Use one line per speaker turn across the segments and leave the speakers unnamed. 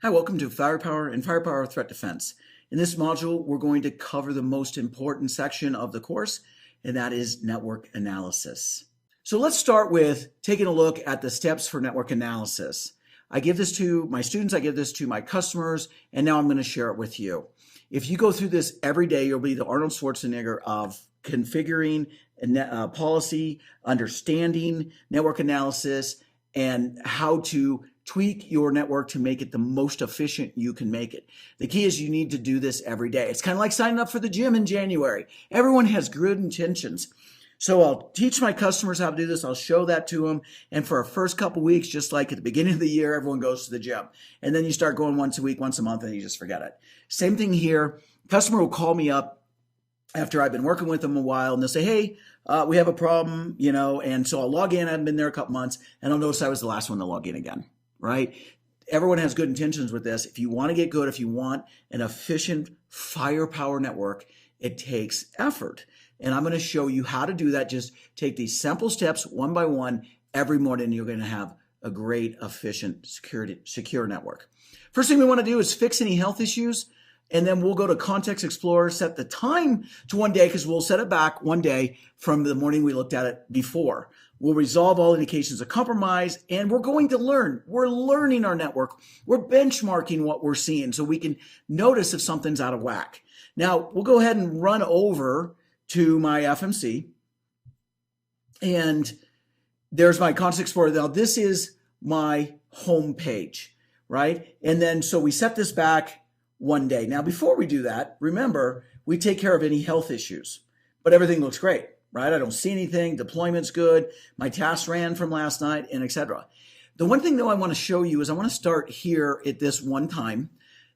Hi, welcome to Firepower and Firepower Threat Defense. In this module, we're going to cover the most important section of the course, and that is network analysis. So let's start with taking a look at the steps for network analysis. I give this to my students, I give this to my customers, and now I'm going to share it with you. If you go through this every day, you'll be the Arnold Schwarzenegger of configuring a policy, understanding network analysis, and how to tweak your network to make it the most efficient you can make it. The key is you need to do this every day. It's kind of like signing up for the gym in January. Everyone has good intentions. So I'll teach my customers how to do this. I'll show that to them. And for our first couple weeks, just like at the beginning of the year, everyone goes to the gym. And then you start going once a week, once a month, and you just forget it. Same thing here. Customer will call me up after I've been working with them a while, and they'll say, hey, we have a problem, and so I'll log in. I haven't been there a couple months, and I'll notice I was the last one to log in again, right? Everyone has good intentions with this. If you want to get good, if you want an efficient firepower network, it takes effort. And I'm going to show you how to do that. Just take these simple steps one by one every morning, and you're going to have a great, efficient, secure network. First thing we want to do is fix any health issues. And then we'll go to Context Explorer, set the time to 1 day because we'll set it back 1 day from the morning we looked at it before. We'll resolve all indications of compromise, and we're going to learn. We're learning our network. We're benchmarking what we're seeing so we can notice if something's out of whack. Now, we'll go ahead and run over to my FMC. And there's my Context Explorer. Now, this is my home page, right? And then so we set this back 1 day. Now, before we do that, remember, we take care of any health issues, but everything looks great, right? I don't see anything. Deployment's good. My tasks ran from last night, and etc. The one thing, though, I want to show you is I want to start here at this one time.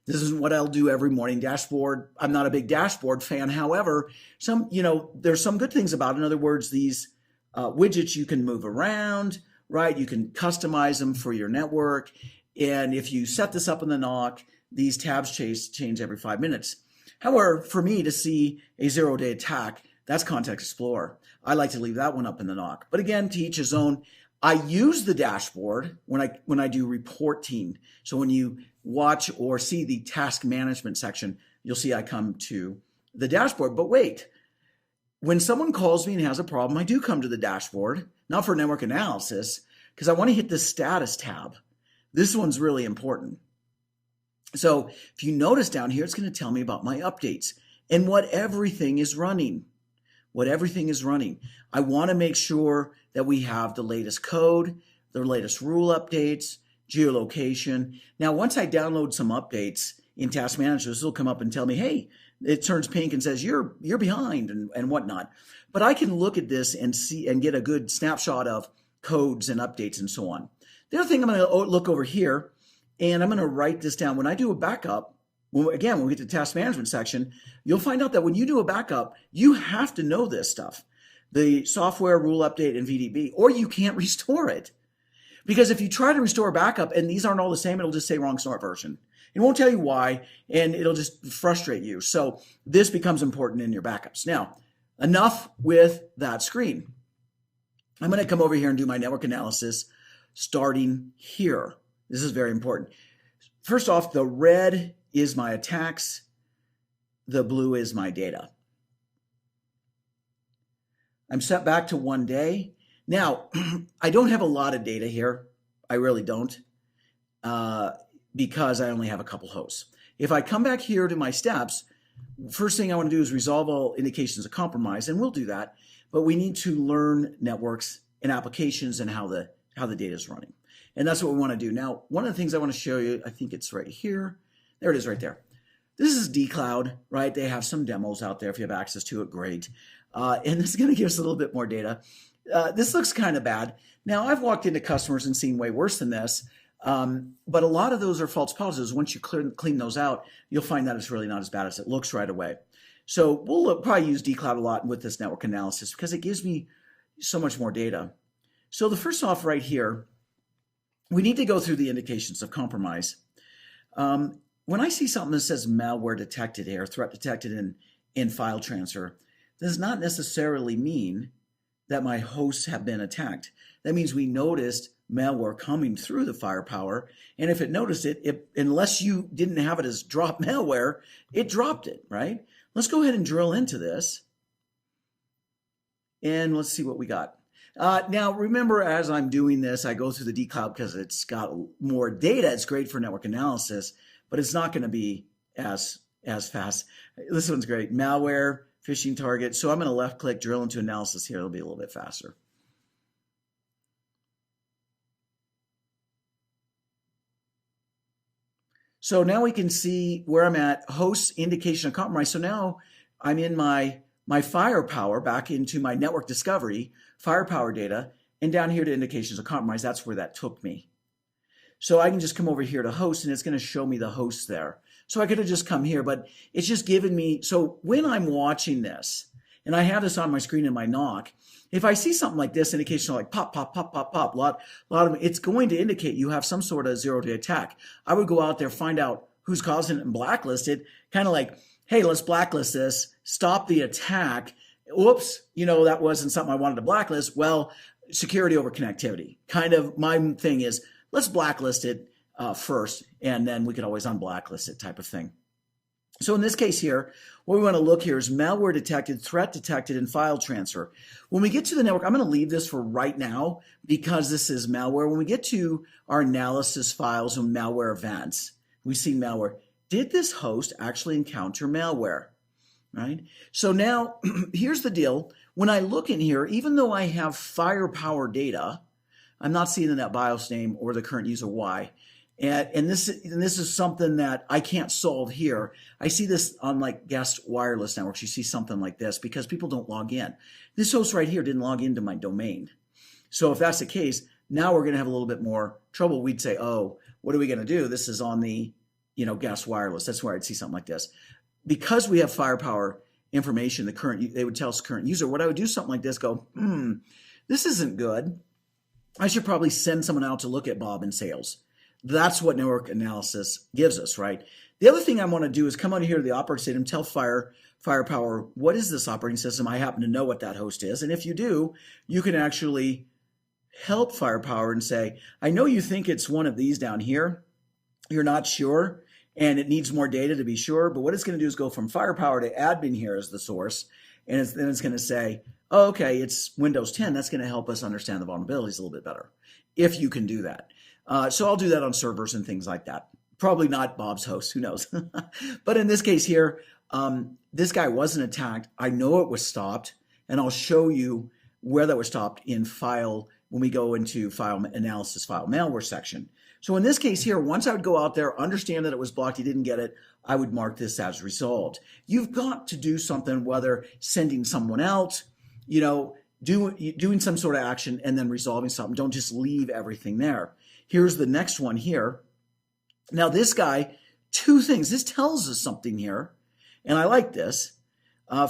This is what I'll do every morning. Dashboard. I'm not a big dashboard fan. However, there's some good things about it. In other words, these widgets you can move around, right? You can customize them for your network. And if you set this up in the NOC, these tabs change every 5 minutes. However, for me to see a 0-day attack, that's Context Explorer. I like to leave that one up in the NOC. But again, to each his own. I use the dashboard when I do reporting. So when you watch or see the task management section, you'll see I come to the dashboard. But wait, when someone calls me and has a problem, I do come to the dashboard, not for network analysis, because I want to hit the status tab. This one's really important. So if you notice down here, it's going to tell me about my updates and what everything is running. I want to make sure that we have the latest code, the latest rule updates, geolocation. Now, once I download some updates in Task Manager, this will come up and tell me, hey, it turns pink and says you're behind and whatnot. But I can look at this and see and get a good snapshot of codes and updates and so on. The other thing I'm going to look over here, and I'm going to write this down. When I do a backup, when we get to the task management section, you'll find out that when you do a backup, you have to know this stuff, the software rule update and VDB, or you can't restore it. Because if you try to restore a backup and these aren't all the same, it'll just say wrong start version. It won't tell you why, and it'll just frustrate you. So this becomes important in your backups. Now, enough with that screen. I'm going to come over here and do my network analysis starting here. This is very important. First off, the red is my attacks. The blue is my data. I'm set back to 1 day. Now, I don't have a lot of data here. I really don't, because I only have a couple hosts. If I come back here to my steps, first thing I want to do is resolve all indications of compromise, and we'll do that. But we need to learn networks and applications and how the data is running. And that's what we want to do. Now, one of the things I want to show you, I think it's right here. There it is right there. This is dCloud, right? They have some demos out there. If you have access to it, great. And this is going to give us a little bit more data. This looks kind of bad. Now, I've walked into customers and seen way worse than this. But a lot of those are false positives. Once you clean those out, you'll find that it's really not as bad as it looks right away. So we'll probably use dCloud a lot with this network analysis because it gives me so much more data. So the first off right here, we need to go through the indications of compromise. When I see something that says malware detected here, threat detected in file transfer, does not necessarily mean that my hosts have been attacked. That means we noticed malware coming through the firepower. And if it noticed it, unless you didn't have it as drop malware, it dropped it, right? Let's go ahead and drill into this. And let's see what we got. Now, remember, as I'm doing this, I go through the dcloud because it's got more data. It's great for network analysis, but it's not going to be as fast. This one's great. Malware, phishing target. So I'm going to left click, drill into analysis here. It'll be a little bit faster. So now we can see where I'm at, host indication of compromise. So now I'm in my firepower, back into my network discovery, firepower data, and down here to indications of compromise. That's where that took me. So I can just come over here to host, and it's going to show me the host there. So I could have just come here, but it's just given me, so when I'm watching this, and I have this on my screen in my knock, if I see something like this, indication like pop, pop, pop, pop, pop, lot of, it's going to indicate you have some sort of zero-day attack. I would go out there, find out who's causing it and blacklist it, kind of like, hey, let's blacklist this, stop the attack. Whoops, that wasn't something I wanted to blacklist. Well, security over connectivity. Kind of my thing is, let's blacklist it first, and then we can always unblacklist it type of thing. So in this case here, what we want to look here is malware detected, threat detected, and file transfer. When we get to the network, I'm going to leave this for right now because this is malware. When we get to our analysis files and malware events, we see malware. Did this host actually encounter malware? Right? So now here's the deal. When I look in here, even though I have firepower data, I'm not seeing the net BIOS name or the current user Y. And this is something that I can't solve here. I see this on like guest wireless networks. You see something like this because people don't log in. This host right here didn't log into my domain. So if that's the case, now we're going to have a little bit more trouble. We'd say, oh, what are we going to do? This is on the, guest wireless. That's where I'd see something like this. Because we have firepower information, they would tell us current user. What I would do something like this, go, this isn't good. I should probably send someone out to look at Bob in sales. That's what network analysis gives us, right? The other thing I want to do is come out here to the operating system, tell Firepower, what is this operating system? I happen to know what that host is. And if you do, you can actually help Firepower and say, I know you think it's one of these down here. You're not sure, and it needs more data to be sure. But what it's going to do is go from Firepower to admin here as the source. And then it's going to say, oh, okay, it's Windows 10. That's going to help us understand the vulnerabilities a little bit better, if you can do that. So I'll do that on servers and things like that. Probably not Bob's host, who knows? But in this case here, this guy wasn't attacked. I know it was stopped, and I'll show you where that was stopped in file when we go into file analysis, file malware section. So in this case here, once I would go out there, understand that it was blocked, you didn't get it, I would mark this as resolved. You've got to do something, whether sending someone out, doing some sort of action and then resolving something. Don't just leave everything there. Here's the next one here. Now this guy, two things. This tells us something here, and I like this.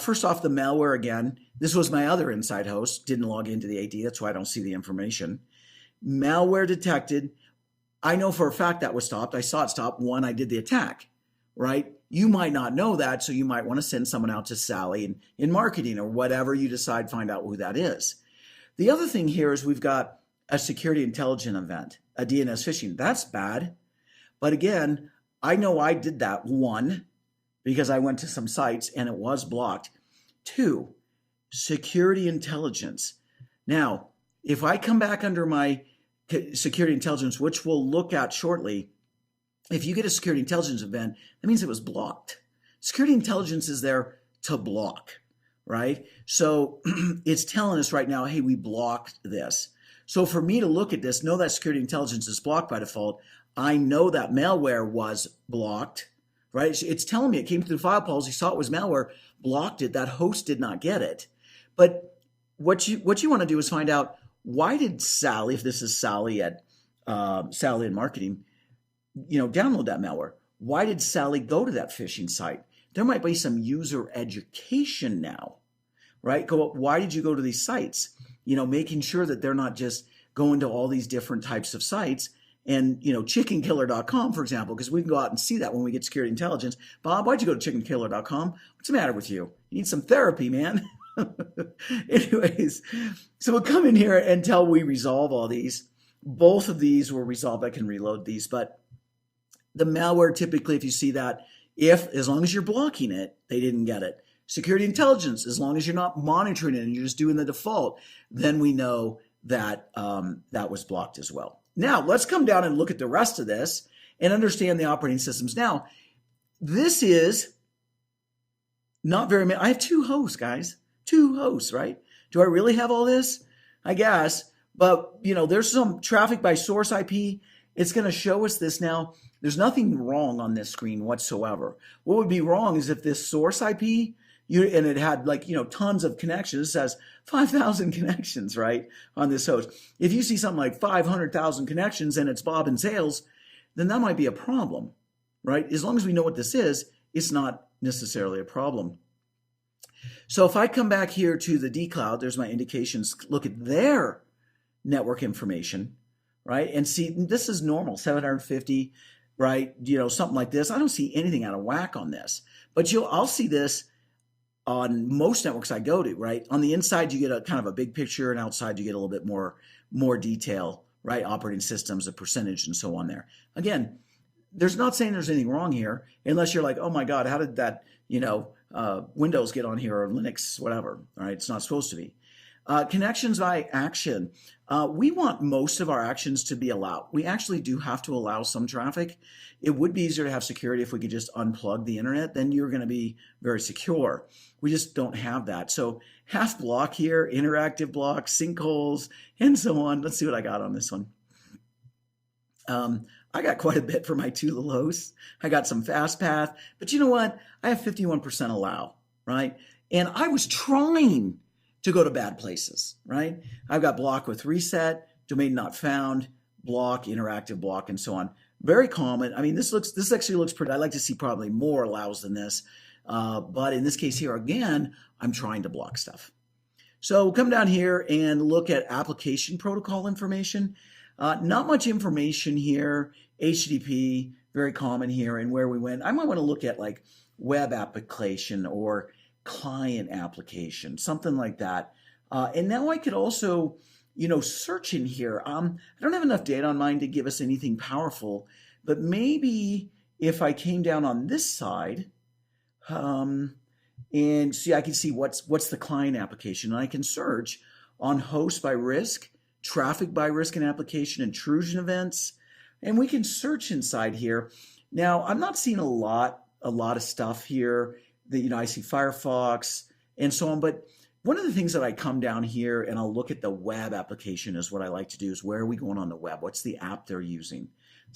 First off, the malware again. This was my other inside host. Didn't log into the AD. That's why I don't see the information. Malware detected. I know for a fact that was stopped. I saw it stop when I did the attack, right? You might not know that, so you might want to send someone out to Sally in marketing or whatever you decide, find out who that is. The other thing here is we've got a security intelligence event, a DNS phishing. That's bad. But again, I know I did that, one, because I went to some sites and it was blocked. Two, security intelligence. Now, if I come back under my security intelligence, which we'll look at shortly, if you get a security intelligence event, that means it was blocked. Security intelligence is there to block, right? So it's telling us right now, hey, we blocked this. So for me to look at this, know that security intelligence is blocked by default, I know that malware was blocked, right? It's telling me it came through the file policy, saw it was malware, blocked it. That host did not get it. But what you want to do is find out, why did Sally, if this is Sally at Sally in marketing, download that malware? Why did Sally go to that phishing site? There might be some user education now, right? Why did you go to these sites? Making sure that they're not just going to all these different types of sites and, chickenkiller.com, for example, because we can go out and see that when we get security intelligence. Bob, why'd you go to chickenkiller.com? What's the matter with you? You need some therapy, man. Anyways, so we'll come in here until we resolve all these. Both of these were resolved. I can reload these, but the malware, typically, if you see that, as long as you're blocking it, they didn't get it. Security intelligence, as long as you're not monitoring it and you're just doing the default, then we know that that was blocked as well. Now, let's come down and look at the rest of this and understand the operating systems. Now, this is not very many. I have 2 hosts, guys. 2 hosts, right? Do I really have all this? I guess. But, there's some traffic by source IP. It's going to show us this now. There's nothing wrong on this screen whatsoever. What would be wrong is if this source IP, and it had tons of connections. It says 5,000 connections, right, on this host. If you see something like 500,000 connections and it's Bob in sales, then that might be a problem, right? As long as we know what this is, it's not necessarily a problem. So if I come back here to the dcloud, there's my indications. Look at their network information, right? And see, this is normal, 750, right? Something like this. I don't see anything out of whack on this. But I'll see this on most networks I go to, right? On the inside, you get a kind of a big picture, and outside you get a little bit more detail, right? Operating systems, a percentage, and so on there. Again, there's not saying there's anything wrong here, unless you're like, oh my God, how did that, Windows get on here, or Linux, whatever, right? It's not supposed to be. Connections by action. We want most of our actions to be allowed. We actually do have to allow some traffic. It would be easier to have security if we could just unplug the internet. Then you're going to be very secure. We just don't have that. So half block here, interactive block, sinkholes, and so on. Let's see what I got on this one. I got quite a bit for my 2 little hosts. I got some fast path, but you know what? I have 51% allow, right? And I was trying to go to bad places, right? I've got block with reset, domain not found, block, interactive block, and so on. Very common. I mean, this actually looks pretty. I'd like to see probably more allows than this. But in this case here, again, I'm trying to block stuff. So come down here and look at application protocol information. Not much information here. HTTP, very common here. And where we went, I might want to look at like web application or client application, something like that. And now I could also, search in here. I don't have enough data on mine to give us anything powerful, but maybe if I came down on this side, and see, I can see what's the client application, and I can search on host by risk, traffic by risk and application, intrusion events, and we can search inside here. Now, I'm not seeing a lot of stuff here. I see Firefox and so on, but one of the things that I come down here and I'll look at the web application is what I like to do is where are we going on the web? What's the app they're using?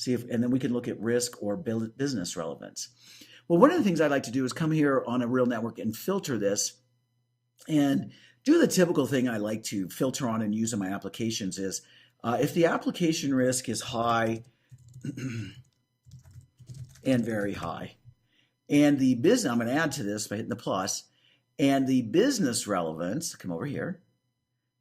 And then we can look at risk or business relevance. Well, one of the things I'd like to do is come here on a real network and filter this and do the typical thing I like to filter on and use in my applications is if the application risk is high and very high, and the business, I'm going to add to this by hitting the plus, and the business relevance, come over here,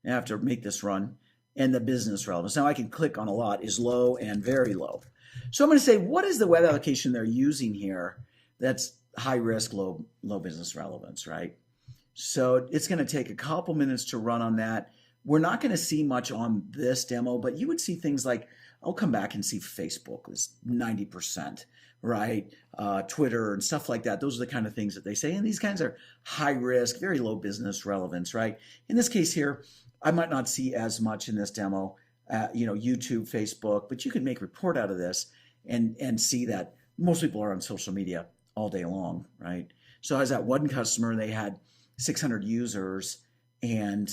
I have to make this run, and the business relevance. Now I can click on a lot, is low and very low. So I'm going to say, what is the web application they're using here that's high risk, low business relevance, right? So it's going to take a couple minutes to run on that. We're not going to see much on this demo, but you would see things like, I'll come back and see Facebook is 90%. Right? Twitter and stuff like that. Those are the kind of things that they say. And these kinds are high risk, very low business relevance, right? In this case here, I might not see as much in this demo, YouTube, Facebook, but you can make a report out of this and see that most people are on social media all day long, right? So as that one customer, they had 600 users and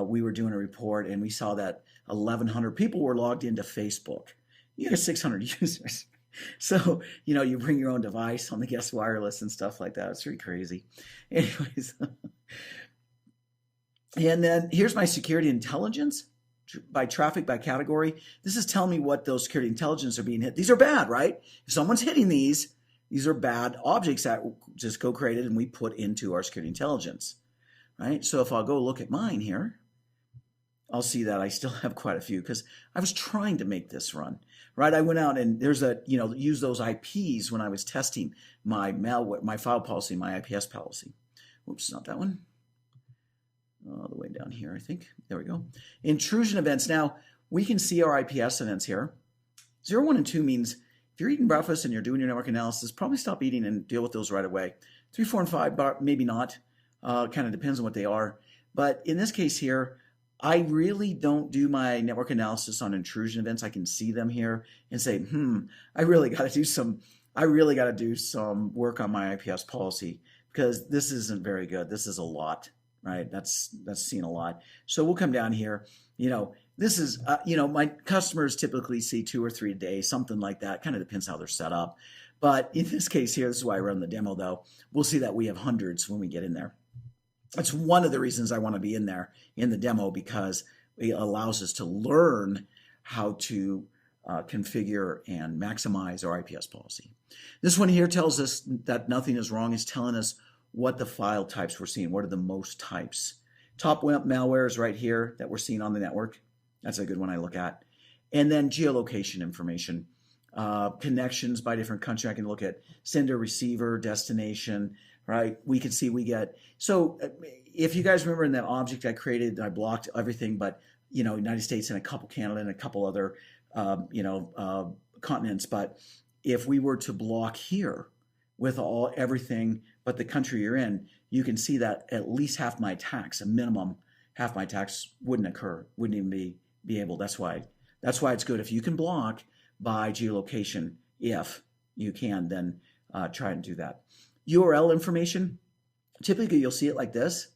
we were doing a report and we saw that 1,100 people were logged into Facebook. You have 600 users. So, you bring your own device on the guest wireless and stuff like that. It's pretty crazy. Anyways. And then here's my security intelligence by traffic by category. This is telling me what those security intelligence are being hit. These are bad, right? If someone's hitting these are bad objects that just go created and we put into our security intelligence, right? So if I'll go look at mine here, I'll see that I still have quite a few because I was trying to make this run, right? I went out and there's use those IPs when I was testing my malware, my file policy, my IPS policy. Whoops, not that one. All the way down here, I think. There we go. Intrusion events. Now, we can see our IPS events here. 0, 1, and 2 means if you're eating breakfast and you're doing your network analysis, probably stop eating and deal with those right away. 3, 4, and 5, maybe not. Kind of depends on what they are. But in this case here, I really don't do my network analysis on intrusion events. I can see them here and say, I really got to do some work on my IPS policy because this isn't very good. This is a lot, right? That's seen a lot. So we'll come down here. This is, my customers typically see 2 or 3 a day, something like that. Kind of depends how they're set up. But in this case here, this is why I run the demo though. We'll see that we have hundreds when we get in there. That's one of the reasons I want to be in there in the demo, because it allows us to learn how to configure and maximize our IPS policy. This one here tells us that nothing is wrong. It's telling us what the file types we're seeing. What are the most types? Top malware is right here that we're seeing on the network. That's a good one I look at. And then geolocation information. Connections by different country. I can look at sender, receiver, destination, right? We can see we get, so if you guys remember in that object I created, I blocked everything but, United States and a couple Canada and a couple other, continents. But if we were to block here with everything but the country you're in, you can see that at least half my attacks, a minimum half my attacks wouldn't occur, wouldn't even be able. That's why it's good if you can block by geolocation. If you can, then try and do that. URL information, typically you'll see it like this.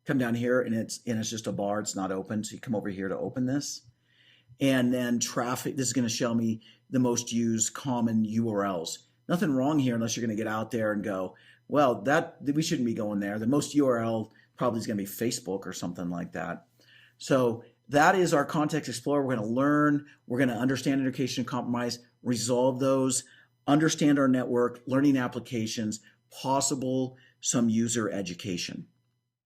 Come down here and it's just a bar, it's not open. So you come over here to open this. And then traffic, this is going to show me the most used common URLs. Nothing wrong here unless you're going to get out there and go, well, we shouldn't be going there. The most URL probably is going to be Facebook or something like that. So that is our Context Explorer. We're going to learn, we're going to understand indication of compromise, resolve those, understand our network, learning applications, possible some user education.